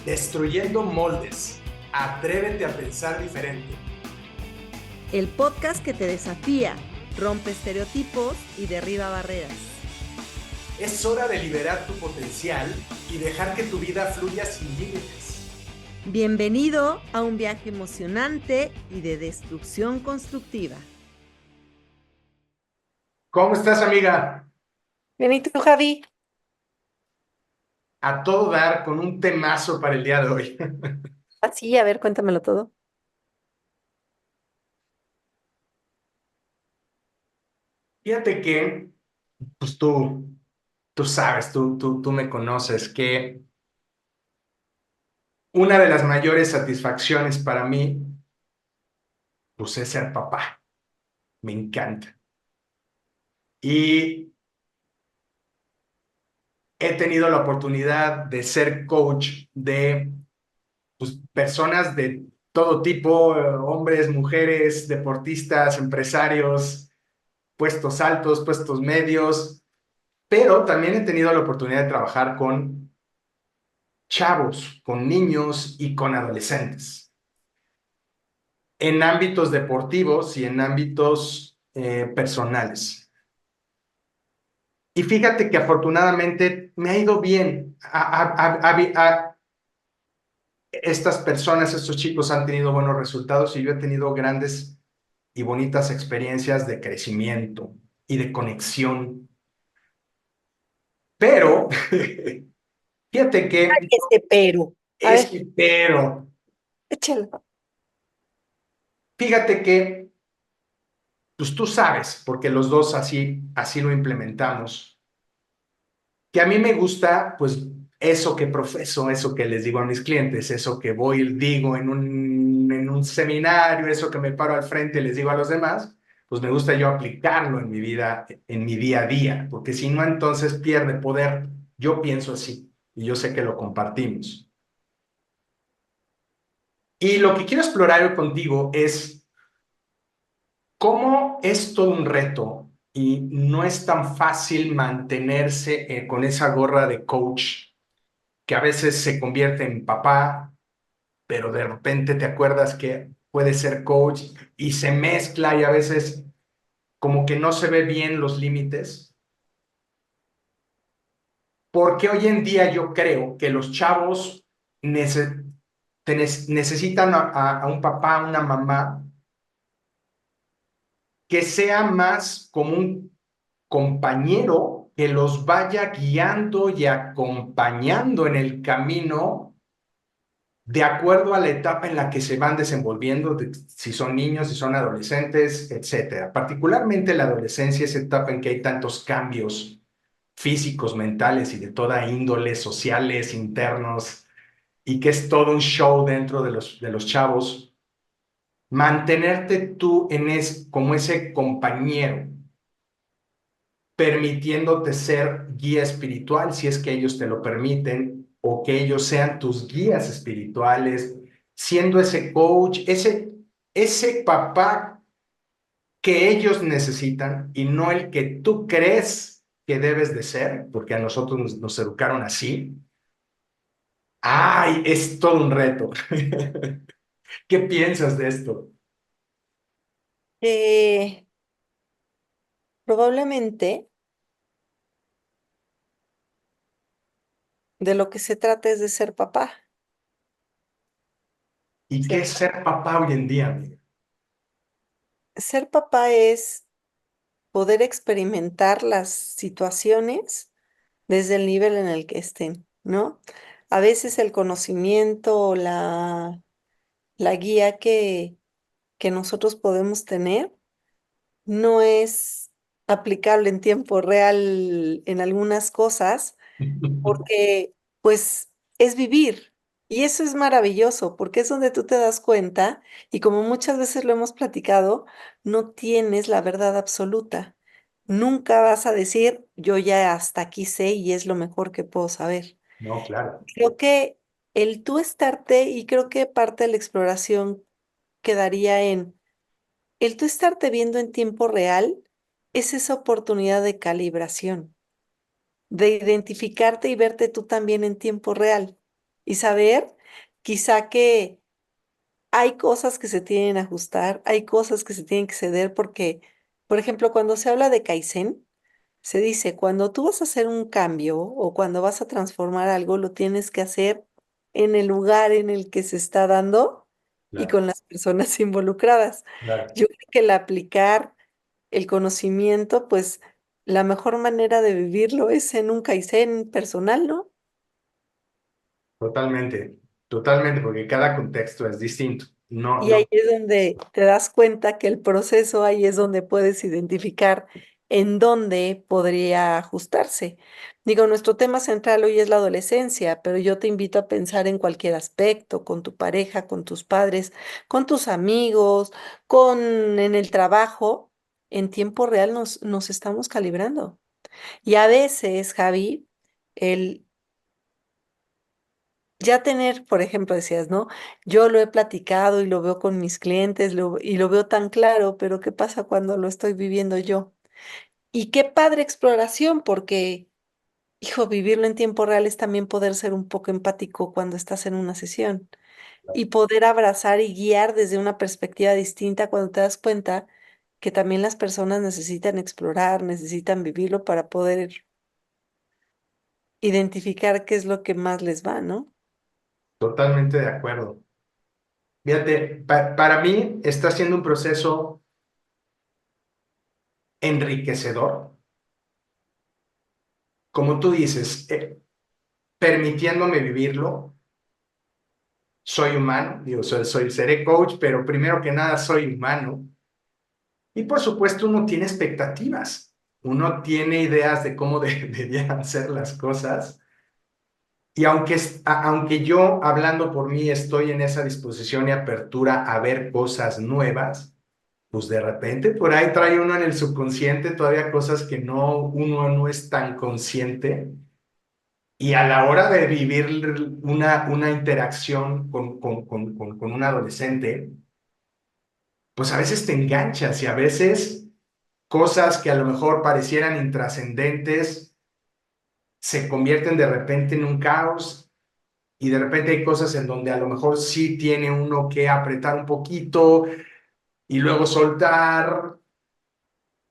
Destruyendo moldes. Atrévete a pensar diferente. El podcast que te desafía, rompe estereotipos y derriba barreras. Es hora de liberar tu potencial y dejar que tu vida fluya sin límites. Bienvenido a un viaje emocionante y de destrucción constructiva. ¿Cómo estás, amiga? Bien, ¿y tú, Javi? A todo dar con un temazo para el día de hoy. Así, a ver, cuéntamelo todo. Fíjate que, pues tú sabes, tú me conoces, que una de las mayores satisfacciones para mí, pues es ser papá. Me encanta. Y he tenido la oportunidad de ser coach de pues, personas de todo tipo, hombres, mujeres, deportistas, empresarios, puestos altos, puestos medios, pero también he tenido la oportunidad de trabajar con chavos, con niños y con adolescentes, en ámbitos deportivos y en ámbitos personales. Y fíjate que afortunadamente me ha ido bien. Estas personas, estos chicos han tenido buenos resultados y yo he tenido grandes y bonitas experiencias de crecimiento y de conexión. Pero, fíjate Ay, que ese pero. A ver, pero, échalo. fíjate que, pues tú sabes, porque los dos así lo implementamos, que a mí me gusta, pues, eso que profeso, eso que les digo a mis clientes, eso que voy y digo en un seminario, eso que me paro al frente y les digo a los demás, pues me gusta yo aplicarlo en mi vida, en mi día a día, porque si no, entonces pierde poder. Yo pienso así y yo sé que lo compartimos. Y lo que quiero explorar hoy contigo es cómo es todo un reto y no es tan fácil mantenerse con esa gorra de coach que a veces se convierte en papá, pero de repente te acuerdas que puede ser coach y se mezcla y a veces como que no se ve bien los límites. Porque hoy en día yo creo que los chavos necesitan a un papá, a una mamá que sea más como un compañero que los vaya guiando y acompañando en el camino de acuerdo a la etapa en la que se van desenvolviendo, si son niños, si son adolescentes, etcétera. Particularmente la adolescencia es etapa en que hay tantos cambios físicos, mentales y de toda índole, sociales, internos, y que es todo un show dentro de los chavos. Mantenerte tú como ese compañero, permitiéndote ser guía espiritual, si es que ellos te lo permiten, o que ellos sean tus guías espirituales, siendo ese coach, ese papá que ellos necesitan y no el que tú crees que debes de ser, porque a nosotros nos educaron así. ¡Ay! Es todo un reto. ¿Qué piensas de esto? Eh, Probablemente de lo que se trata es de ser papá. ¿Y qué Ser, es ser papá hoy en día, amiga? ser papá es poder experimentar las situaciones desde el nivel en el que estén, ¿no? A veces el conocimiento o la guía que nosotros podemos tener no es aplicable en tiempo real en algunas cosas porque pues es vivir. Y eso es maravilloso, porque es donde tú te das cuenta, y como muchas veces lo hemos platicado, no tienes la verdad absoluta. Nunca vas a decir, yo ya hasta aquí sé y es lo mejor que puedo saber. No, claro. Creo que el tú estarte, y creo que parte de la exploración quedaría en el tú estarte viendo en tiempo real, es esa oportunidad de calibración, de identificarte y verte tú también en tiempo real. y saber quizá que hay cosas que se tienen que ajustar, hay cosas que se tienen que ceder porque, por ejemplo, cuando se habla de Kaizen, se dice, cuando tú vas a hacer un cambio o cuando vas a transformar algo, lo tienes que hacer en el lugar en el que se está dando y Claro, con las personas involucradas. claro. Yo creo que el aplicar el conocimiento, pues la mejor manera de vivirlo es en un Kaizen personal, ¿no? Totalmente, totalmente, porque cada contexto es distinto. No, Y ahí no, es donde te das cuenta que el proceso, ahí es donde puedes identificar en dónde podría ajustarse. Digo, nuestro tema central hoy es la adolescencia, pero yo te invito a pensar en cualquier aspecto, con tu pareja, con tus padres, con tus amigos, en el trabajo. En tiempo real nos estamos calibrando. Y a veces, Javi, el ya tener, por ejemplo, decías, ¿no? Yo lo he platicado y lo veo con mis clientes y lo veo tan claro, pero ¿qué pasa cuando lo estoy viviendo yo? Y qué padre exploración, porque, hijo, vivirlo en tiempo real es también poder ser un poco empático cuando estás en una sesión y poder abrazar y guiar desde una perspectiva distinta cuando te das cuenta que también las personas necesitan explorar, necesitan vivirlo para poder identificar qué es lo que más les va, ¿no? totalmente de acuerdo. Fíjate, para mí está siendo un proceso enriquecedor, como tú dices, permitiéndome vivirlo. Soy humano, digo, seré coach, pero primero que nada soy humano. Y por supuesto uno tiene expectativas, uno tiene ideas de cómo deberían ser las cosas. Y aunque yo, hablando por mí, estoy en esa disposición y apertura a ver cosas nuevas, pues de repente por ahí trae uno en el subconsciente todavía cosas que uno no es tan consciente. Y a la hora de vivir una interacción con un adolescente, pues a veces te enganchas y a veces cosas que a lo mejor parecieran intrascendentes se convierten de repente en un caos y de repente hay cosas en donde a lo mejor sí tiene uno que apretar un poquito y luego soltar.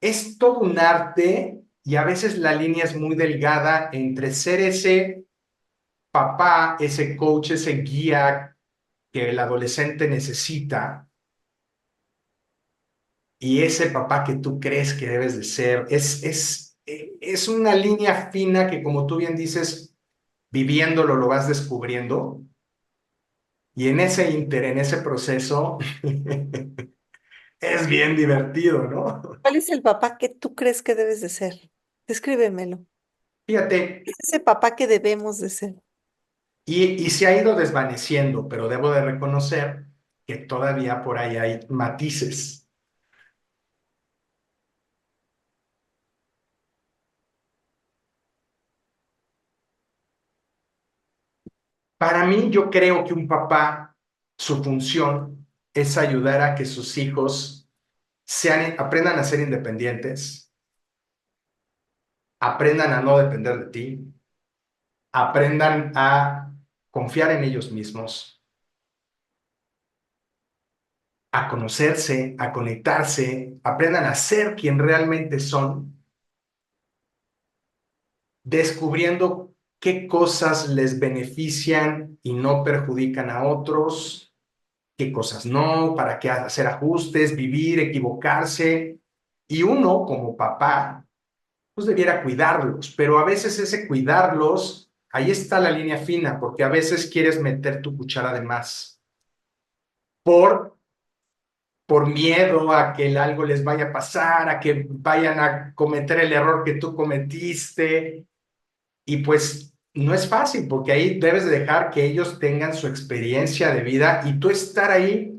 Es todo un arte y a veces la línea es muy delgada entre ser ese papá, ese coach, ese guía que el adolescente necesita y ese papá que tú crees que debes de ser. Es una línea fina que, como tú bien dices, viviéndolo lo vas descubriendo. Y en ese en ese proceso, es bien divertido, ¿no? ¿Cuál es el papá que tú crees que debes de ser? Descríbemelo. Fíjate, Es ese papá que debemos de ser. y se ha ido desvaneciendo, pero debo de reconocer que todavía por ahí hay matices. Para mí, yo creo que un papá, su función es ayudar a que sus hijos aprendan a ser independientes, aprendan a no depender de ti, aprendan a confiar en ellos mismos, a conocerse, a conectarse, aprendan a ser quien realmente son, descubriendo qué cosas les benefician y no perjudican a otros, qué cosas no, para qué hacer ajustes, vivir, equivocarse. Y uno, como papá, pues debiera cuidarlos, pero a veces ese cuidarlos, ahí está la línea fina, porque a veces quieres meter tu cuchara de más por, por miedo a que algo les vaya a pasar, a que vayan a cometer el error que tú cometiste. Y pues no es fácil, porque ahí debes de dejar que ellos tengan su experiencia de vida y tú estar ahí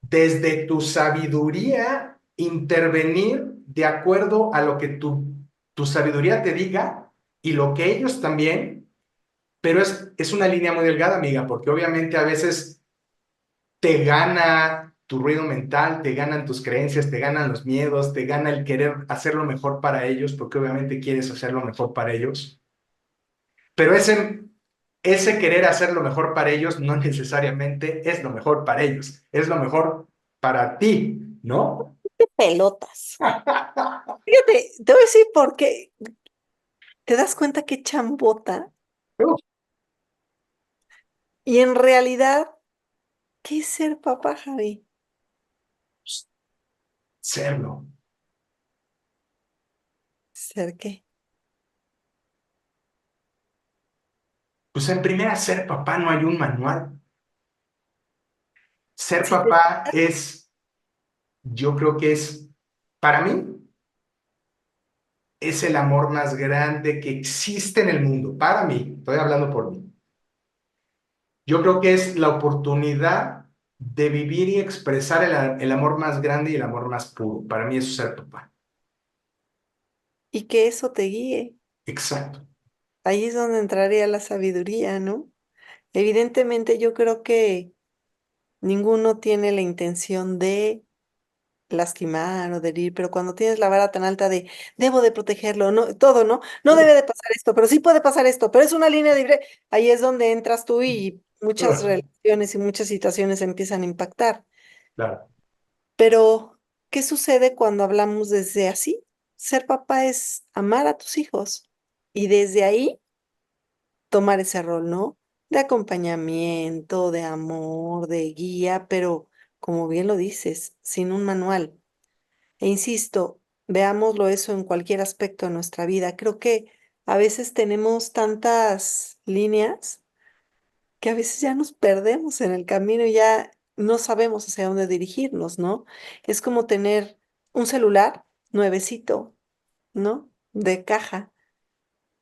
desde tu sabiduría, intervenir de acuerdo a lo que tu sabiduría te diga y lo que ellos también, pero es una línea muy delgada, amiga, porque obviamente a veces te gana tu ruido mental, te ganan tus creencias, te ganan los miedos, te gana el querer hacer lo mejor para ellos, porque obviamente quieres hacer lo mejor para ellos. Pero ese querer hacer lo mejor para ellos no necesariamente es lo mejor para ellos, es lo mejor para ti, ¿no? ¡Qué pelotas! Fíjate, te voy a decir por qué. ¿Te das cuenta qué chambota? Uf, Y en realidad, ¿qué es ser papá, Javi? serlo. ¿Ser qué? Pues en primera, ser papá no hay un manual. Ser Si te- papá es, yo creo que es, para mí, es el amor más grande que existe en el mundo. Para mí, estoy hablando por mí. Yo creo que es la oportunidad de vivir y expresar el amor más grande y el amor más puro. Para mí eso es ser papá. Y que eso te guíe. Exacto. Ahí es donde entraría la sabiduría, ¿no? Evidentemente, yo creo que ninguno tiene la intención de lastimar o de herir, pero cuando tienes la vara tan alta de debo de protegerlo, no, todo, ¿no? No debe de pasar esto, pero sí puede pasar esto, pero es una línea libre, ahí es donde entras tú y muchas Ugh, relaciones y muchas situaciones empiezan a impactar. claro. Pero, ¿qué sucede cuando hablamos desde así? Ser papá es amar a tus hijos y desde ahí tomar ese rol, ¿no? De acompañamiento, de amor, de guía, pero como bien lo dices, sin un manual. E insisto, veámoslo eso en cualquier aspecto de nuestra vida. Creo que a veces tenemos tantas líneas que a veces ya nos perdemos en el camino y ya no sabemos hacia dónde dirigirnos, ¿no? Es como tener un celular nuevecito, ¿no? De caja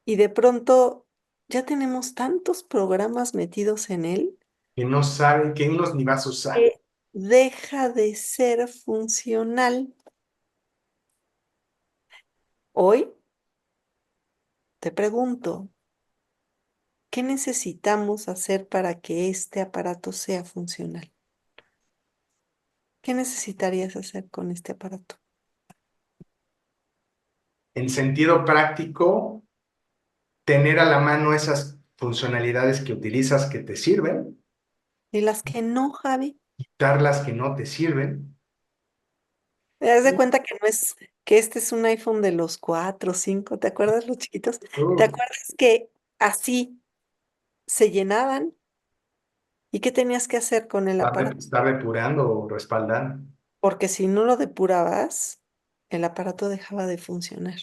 y de pronto ya tenemos tantos programas metidos en él Que no saben, que unos ni vas a usar. que deja de ser funcional. Hoy te pregunto, ¿qué necesitamos hacer para que este aparato sea funcional? ¿Qué necesitarías hacer con este aparato? En sentido práctico, tener a la mano esas funcionalidades que utilizas que te sirven, Y las que no, Javi, dar las que no te sirven. te das de cuenta que no es, que este es un iPhone de los 4, 5, ¿te acuerdas los chiquitos? ¿Te Uh, acuerdas que así se llenaban? ¿Y qué tenías que hacer con el aparato? estar depurando o respaldando. Porque si no lo depurabas, el aparato dejaba de funcionar.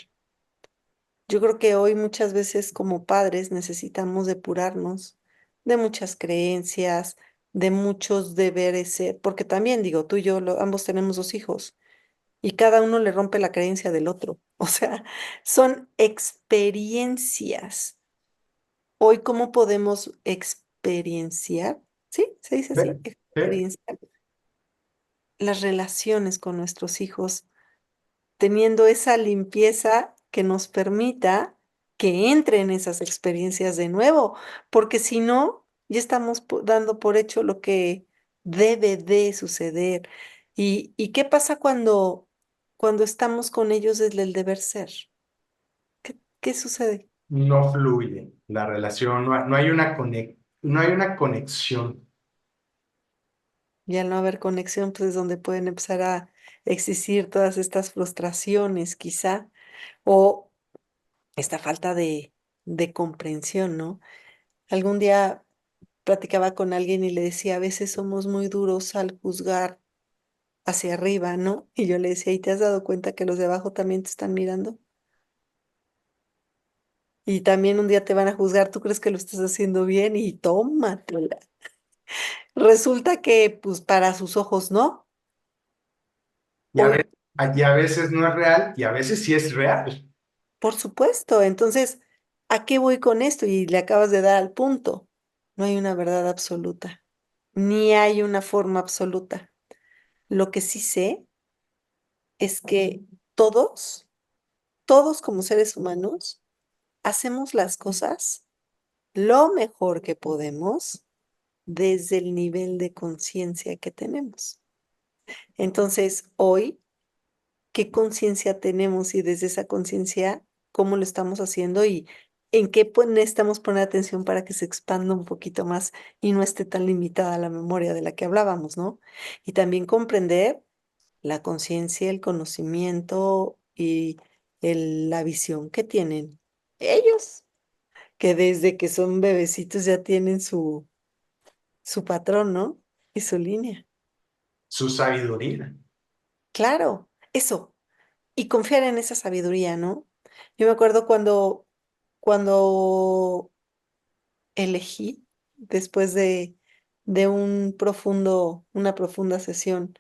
Yo creo que hoy muchas veces como padres necesitamos depurarnos de muchas creencias, de muchos deberes ser, porque también digo, tú y yo ambos tenemos 2 hijos y cada uno le rompe la creencia del otro. O sea, son experiencias. Hoy, ¿cómo podemos experienciar? ¿Sí? ¿Se dice ¿Ve? así? ¿Ve? Experienciar las relaciones con nuestros hijos teniendo esa limpieza que nos permita que entren esas experiencias de nuevo, porque si no, ya estamos dando por hecho lo que debe de suceder. ¿Y qué pasa cuando estamos con ellos desde el deber ser? ¿Qué sucede? No fluye la relación, no hay una conexión. Y al no haber conexión, pues es donde pueden empezar a existir todas estas frustraciones, quizá, o esta falta de comprensión, ¿no? Algún día platicaba con alguien y le decía, a veces somos muy duros al juzgar hacia arriba, ¿no? Y yo le decía, ¿y te has dado cuenta que los de abajo también te están mirando? Y también un día te van a juzgar, tú crees que lo estás haciendo bien y tómatela. Resulta que, pues, para sus ojos, no. Y a Hoy, veces, y a veces no es real y a veces sí es real. por supuesto. Entonces, ¿a qué voy con esto? Y le acabas de dar al punto. No hay una verdad absoluta, ni hay una forma absoluta. Lo que sí sé es que todos, todos como seres humanos, hacemos las cosas lo mejor que podemos desde el nivel de conciencia que tenemos. Entonces, hoy, ¿qué conciencia tenemos y desde esa conciencia, cómo lo estamos haciendo? Y en qué necesitamos poner atención para que se expanda un poquito más y no esté tan limitada la memoria de la que hablábamos, ¿no? Y también comprender la conciencia, el conocimiento y la visión que tienen ellos, que desde que son bebecitos ya tienen su patrón, ¿no? Y su línea. Su sabiduría. Claro, eso. Y confiar en esa sabiduría, ¿no? Yo me acuerdo cuando elegí, después de una profunda sesión,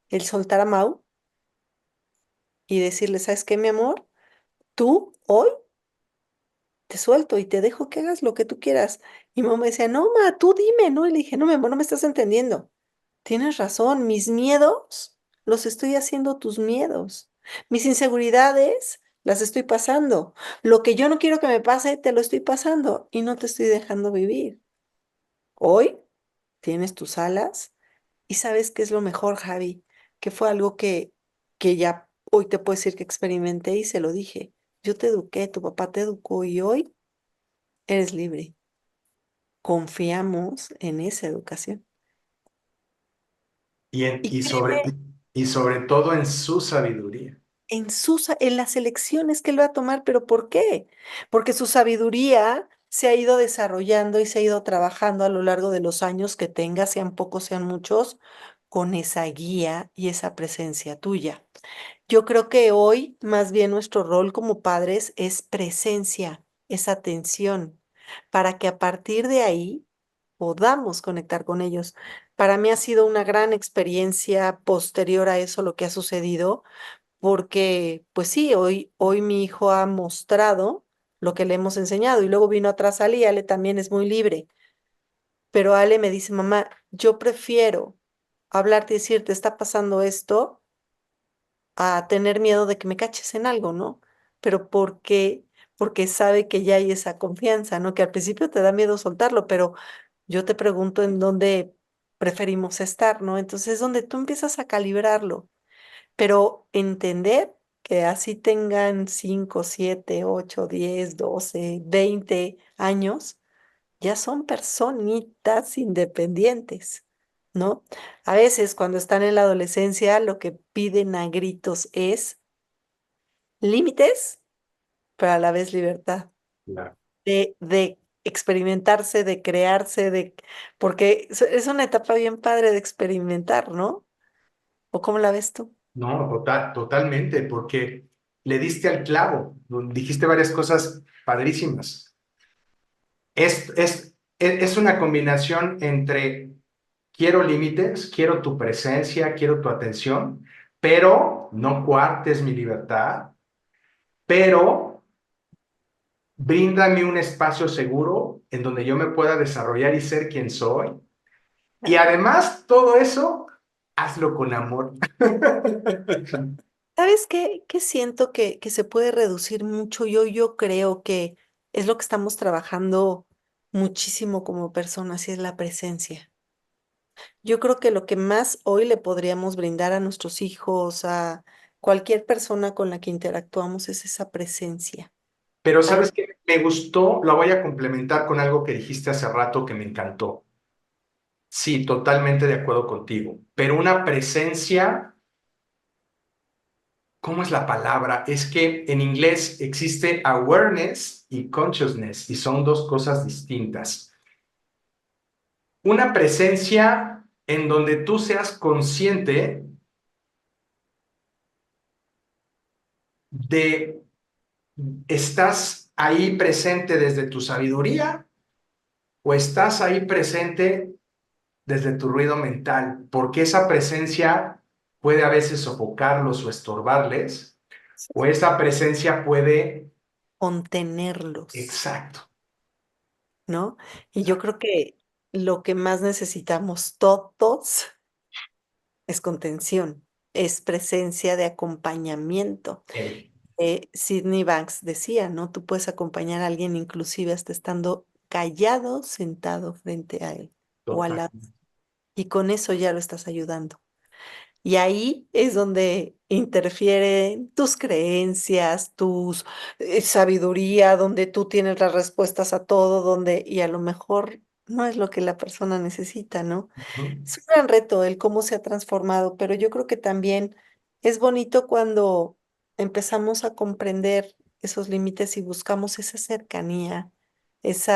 el soltar a Mau y decirle, ¿sabes qué, mi amor? Tú hoy te suelto y te dejo que hagas lo que tú quieras. Y mi mamá me decía, no, ma, tú dime, ¿no? Y le dije, no, mi amor, no me estás entendiendo. Tienes razón, mis miedos los estoy haciendo tus miedos. Mis inseguridades las estoy pasando. Lo que yo no quiero que me pase, te lo estoy pasando y no te estoy dejando vivir. Hoy tienes tus alas y sabes qué es lo mejor, Javi, que fue algo que ya hoy te puedo decir que experimenté y se lo dije. Yo te eduqué, tu papá te educó y hoy eres libre. Confiamos en esa educación. Y, en- Y y sobre, créeme, y sobre todo en su sabiduría. en las elecciones que él va a tomar, pero ¿por qué? Porque su sabiduría se ha ido desarrollando y se ha ido trabajando a lo largo de los años que tenga, sean pocos, sean muchos, con esa guía y esa presencia tuya. Yo creo que hoy más bien nuestro rol como padres es presencia, es atención, para que a partir de ahí podamos conectar con ellos. Para mí ha sido una gran experiencia posterior a eso lo que ha sucedido, porque pues sí, hoy mi hijo ha mostrado lo que le hemos enseñado y luego vino atrás Ali, Ale también es muy libre, pero Ale me dice, mamá, yo prefiero hablarte y decirte, está pasando esto a tener miedo de que me caches en algo, ¿no? Pero porque sabe que ya hay esa confianza, ¿no? Que al principio te da miedo soltarlo, pero yo te pregunto en dónde preferimos estar, ¿no? Entonces es donde tú empiezas a calibrarlo, pero entender que así tengan 5, 7, 8, 10, 12, 20 años, ya son personitas independientes, ¿no? A veces cuando están en la adolescencia lo que piden a gritos es límites, pero a la vez libertad, Claro. de experimentarse, de crearse, porque es una etapa bien padre de experimentar, ¿no? ¿O cómo la ves tú? No, totalmente, porque le diste al clavo, dijiste varias cosas padrísimas. Es una combinación entre quiero límites, quiero tu presencia, quiero tu atención, pero no coartes mi libertad, pero bríndame un espacio seguro en donde yo me pueda desarrollar y ser quien soy. Y además, todo eso, hazlo con amor. ¿Sabes qué? Que siento que se puede reducir mucho. Yo creo que es lo que estamos trabajando muchísimo como personas y es la presencia. Yo creo que lo que más hoy le podríamos brindar a nuestros hijos, a cualquier persona con la que interactuamos, es esa presencia. Pero Al- sabes que me gustó, lo voy a complementar con algo que dijiste hace rato que me encantó. Sí, totalmente de acuerdo contigo, pero una presencia, ¿cómo es la palabra? Es que en inglés existe awareness y consciousness y son dos cosas distintas. Una presencia en donde tú seas consciente de estás ahí presente desde tu sabiduría o estás ahí presente desde tu ruido mental, porque esa presencia puede a veces sofocarlos o estorbarles, o esa presencia puede... contenerlos, Exacto. ¿no? Y yo creo que lo que más necesitamos todos es contención, es presencia de acompañamiento. Sydney Banks decía, ¿no? Tú puedes acompañar a alguien inclusive hasta estando callado, sentado frente a él o al Total. lado, y con eso ya lo estás ayudando. Y ahí es donde interfieren tus creencias, tus sabiduría, donde tú tienes las respuestas a todo, donde, y a lo mejor no es lo que la persona necesita, ¿no? ¿no? Es un gran reto el cómo se ha transformado, pero yo creo que también es bonito cuando empezamos a comprender esos límites y buscamos esa cercanía, ese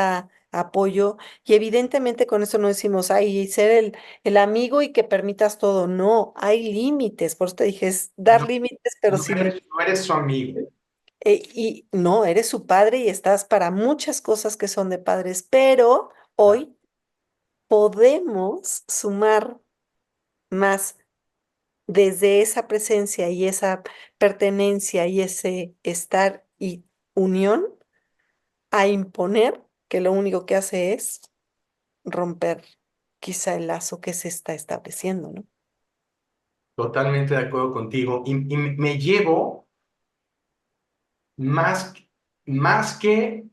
apoyo. Y evidentemente con eso no decimos, ay, ser el amigo y que permitas todo. No, hay límites. Por eso te dije, es dar No, límites, pero sin límites. no eres su amigo. Y no, eres su padre y estás para muchas cosas que son de padres, pero hoy podemos sumar más desde esa presencia y esa pertenencia y ese estar y unión a imponer, que lo único que hace es romper quizá el lazo que se está estableciendo, ¿no? Totalmente de acuerdo contigo. Y me llevo más, más que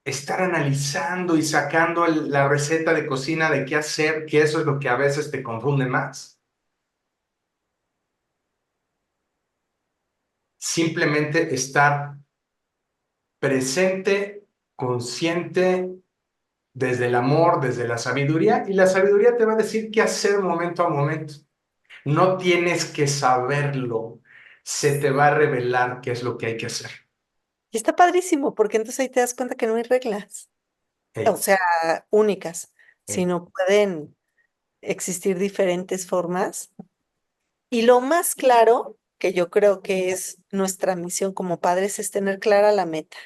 estar analizando y sacando la receta de cocina de qué hacer, que eso es lo que a veces te confunde más. Simplemente estar presente, consciente, desde el amor, desde la sabiduría, y la sabiduría te va a decir qué hacer momento a momento. No tienes que saberlo, se te va a revelar qué es lo que hay que hacer. Y está padrísimo, porque entonces ahí te das cuenta que no hay reglas, o Hey, sea, únicas, hey. sino pueden existir diferentes formas. Y lo más claro, que yo creo que es nuestra misión como padres, es tener clara la meta.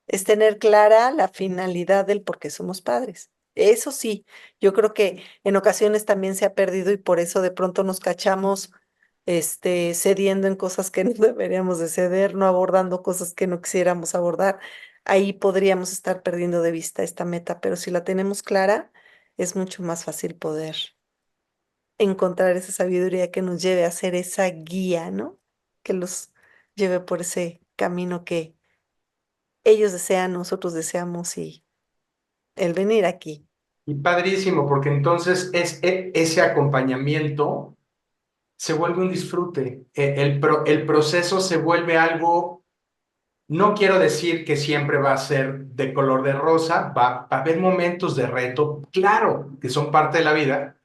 Es tener clara la finalidad del por qué somos padres. Eso sí, yo creo que en ocasiones también se ha perdido y por eso de pronto nos cachamos cediendo en cosas que no deberíamos de ceder, no abordando cosas que no quisiéramos abordar. Ahí podríamos estar perdiendo de vista esta meta, pero si la tenemos clara, es mucho más fácil poder encontrar esa sabiduría que nos lleve a ser esa guía, ¿no? Que los lleve por ese camino que ellos desean, nosotros deseamos y el venir aquí. Y padrísimo, porque entonces ese acompañamiento se vuelve un disfrute. El proceso se vuelve algo, no quiero decir que siempre va a ser de color de rosa, va a haber momentos de reto, claro, que son parte de la vida,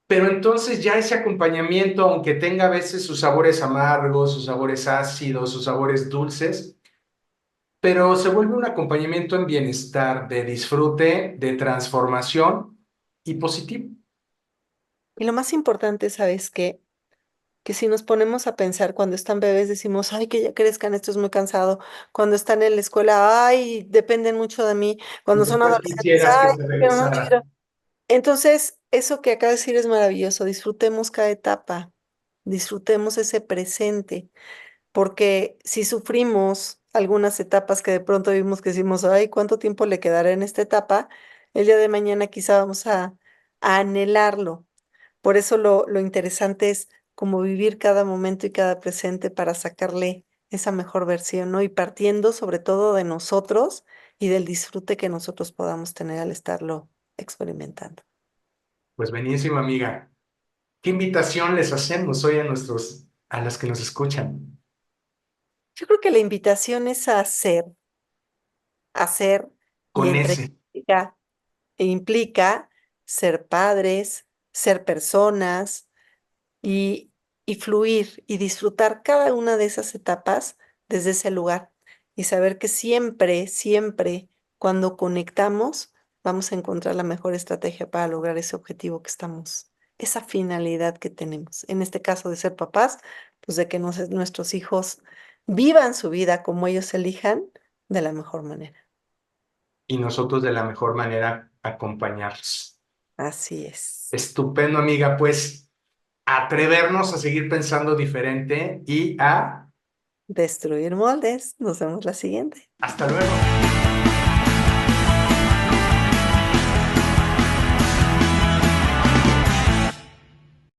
pero entonces ya ese acompañamiento, aunque tenga a veces sus sabores amargos, sus sabores ácidos, sus sabores dulces, pero se vuelve un acompañamiento en bienestar, de disfrute, de transformación y positivo. Y lo más importante, ¿sabes qué? Que si nos ponemos a pensar cuando están bebés decimos, ay, que ya crezcan, esto es muy cansado. Cuando están en la escuela, ay, dependen mucho de mí. Cuando son Después adolescentes, quisieras que ay, se pero no regresara. quiero. Entonces, eso que acabo de decir es maravilloso. Disfrutemos cada etapa, disfrutemos ese presente. Porque si sufrimos algunas etapas que de pronto vimos que decimos, ay, ¿cuánto tiempo le quedará en esta etapa? El día de mañana quizá vamos a anhelarlo. Por eso lo interesante es como vivir cada momento y cada presente para sacarle esa mejor versión, ¿no? Y partiendo sobre todo de nosotros y del disfrute que nosotros podamos tener al estarlo experimentando. Pues buenísima, amiga. ¿Qué invitación les hacemos hoy a los que nos escuchan? Yo creo que la invitación es a hacer y Con entre ese. implica ser padres, ser personas y, y fluir y disfrutar cada una de esas etapas desde ese lugar y saber que siempre, siempre, cuando conectamos, vamos a encontrar la mejor estrategia para lograr ese objetivo que estamos, esa finalidad que tenemos. En este caso de ser papás, pues de que nuestros hijos vivan su vida como ellos elijan de la mejor manera. Y nosotros de la mejor manera acompañarlos. Así es. Estupendo, amiga. Pues atrevernos a seguir pensando diferente y Destruir moldes. Nos vemos la siguiente. hasta luego.